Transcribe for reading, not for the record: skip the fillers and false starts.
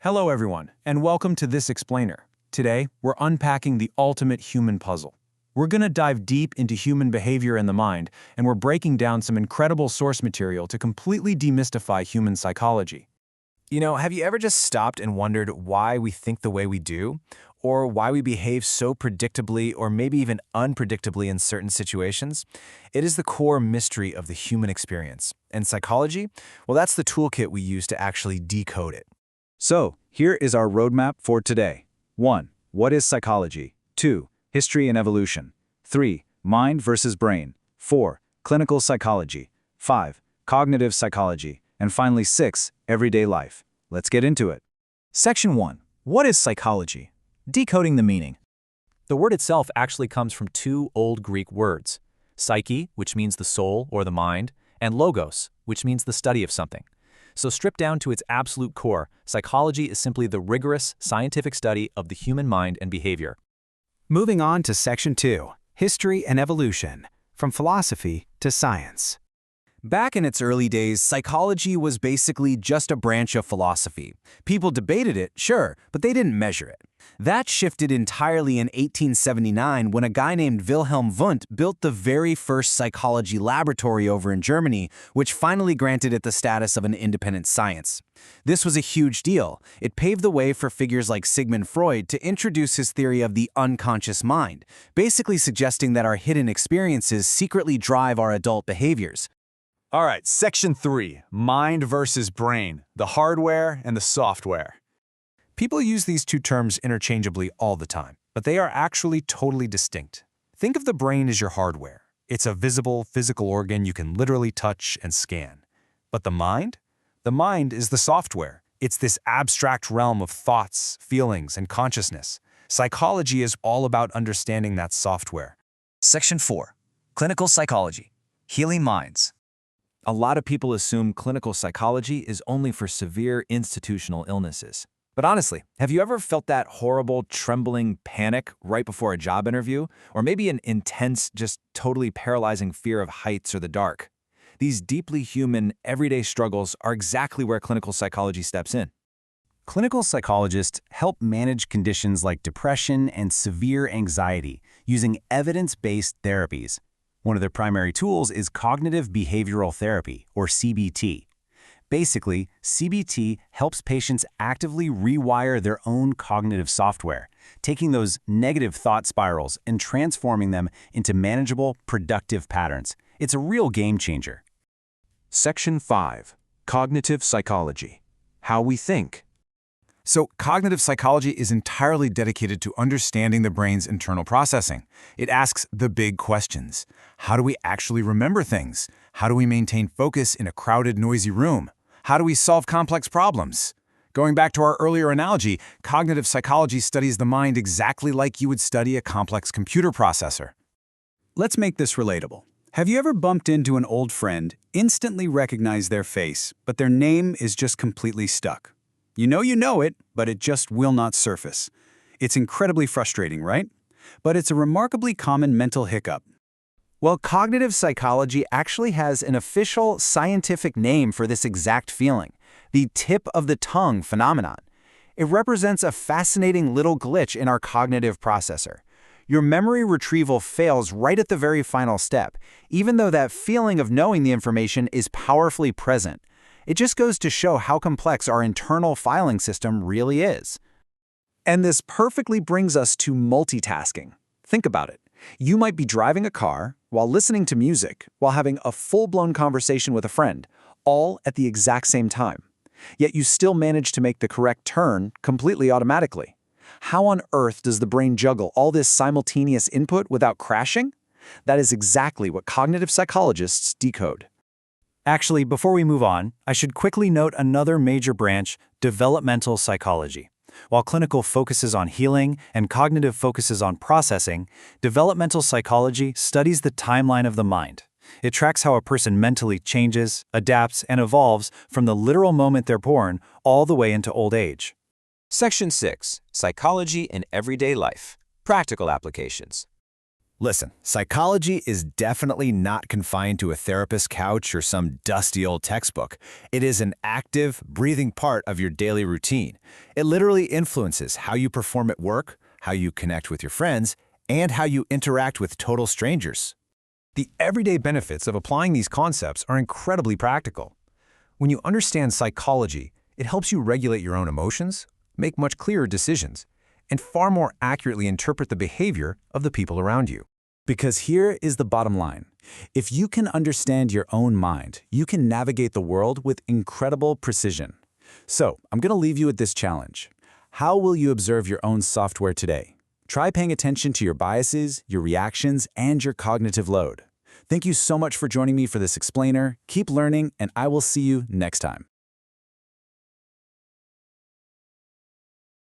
Hello everyone, and welcome to This Explainer. Today, we're unpacking the ultimate human puzzle. We're gonna dive deep into human behavior and the mind, and we're breaking down some incredible source material to completely demystify human psychology. Have you ever just stopped and wondered why we think the way we do? Or why we behave so predictably or maybe even unpredictably in certain situations? It is the core mystery of the human experience. And psychology? Well, that's the toolkit we use to actually decode it. So, here is our roadmap for today. 1. What is psychology? 2. History and evolution. 3. Mind versus brain. 4. Clinical psychology. 5. Cognitive psychology. And finally 6. Everyday life. Let's get into it. Section 1. What is psychology? Decoding the meaning. The word itself actually comes from two Old Greek words, psyche, which means the soul or the mind, and logos, which means the study of something. So stripped down to its absolute core, psychology is simply the rigorous, scientific study of the human mind and behavior. Moving on to Section 2, History and Evolution, from philosophy to science. Back in its early days, psychology was basically just a branch of philosophy. People debated it, sure, but they didn't measure it. That shifted entirely in 1879 when a guy named Wilhelm Wundt built the very first psychology laboratory over in Germany, which finally granted it the status of an independent science. This was a huge deal. It paved the way for figures like Sigmund Freud to introduce his theory of the unconscious mind, basically suggesting that our hidden experiences secretly drive our adult behaviors. All right, Section 3, Mind versus Brain, the hardware and the software. People use these two terms interchangeably all the time, but they are actually totally distinct. Think of the brain as your hardware. It's a visible, physical organ you can literally touch and scan. But the mind? The mind is the software. It's this abstract realm of thoughts, feelings, and consciousness. Psychology is all about understanding that software. Section 4, Clinical Psychology, Healing Minds. A lot of people assume clinical psychology is only for severe institutional illnesses. But honestly, have you ever felt that horrible, trembling panic right before a job interview? Or maybe an intense, just totally paralyzing fear of heights or the dark? These deeply human, everyday struggles are exactly where clinical psychology steps in. Clinical psychologists help manage conditions like depression and severe anxiety using evidence-based therapies. One of their primary tools is cognitive behavioral therapy, or CBT. Basically, CBT helps patients actively rewire their own cognitive software, taking those negative thought spirals and transforming them into manageable, productive patterns. It's a real game changer. Section 5, Cognitive Psychology, How We Think. So, cognitive psychology is entirely dedicated to understanding the brain's internal processing. It asks the big questions. How do we actually remember things? How do we maintain focus in a crowded, noisy room? How do we solve complex problems? Going back to our earlier analogy, cognitive psychology studies the mind exactly like you would study a complex computer processor. Let's make this relatable. Have you ever bumped into an old friend, instantly recognized their face, but their name is just completely stuck? You know it, but it just will not surface. It's incredibly frustrating, right? But it's a remarkably common mental hiccup. Well, cognitive psychology actually has an official scientific name for this exact feeling, the tip of the tongue phenomenon. It represents a fascinating little glitch in our cognitive processor. Your memory retrieval fails right at the very final step, even though that feeling of knowing the information is powerfully present. It just goes to show how complex our internal filing system really is. And this perfectly brings us to multitasking. Think about it. You might be driving a car while listening to music, while having a full-blown conversation with a friend, all at the exact same time. Yet you still manage to make the correct turn completely automatically. How on earth does the brain juggle all this simultaneous input without crashing? That is exactly what cognitive psychologists decode. Actually, before we move on, I should quickly note another major branch, developmental psychology. While clinical focuses on healing and cognitive focuses on processing, developmental psychology studies the timeline of the mind. It tracks how a person mentally changes, adapts, and evolves from the literal moment they're born all the way into old age. Section 6, Psychology in Everyday Life, Practical Applications. Listen, psychology is definitely not confined to a therapist's couch or some dusty old textbook. It is an active, breathing part of your daily routine. It literally influences how you perform at work, how you connect with your friends, and how you interact with total strangers. The everyday benefits of applying these concepts are incredibly practical. When you understand psychology, it helps you regulate your own emotions, make much clearer decisions, and far more accurately interpret the behavior of the people around you. Because here is the bottom line. If you can understand your own mind, you can navigate the world with incredible precision. So, I'm going to leave you with this challenge. How will you observe your own software today? Try paying attention to your biases, your reactions, and your cognitive load. Thank you so much for joining me for this explainer. Keep learning, and I will see you next time.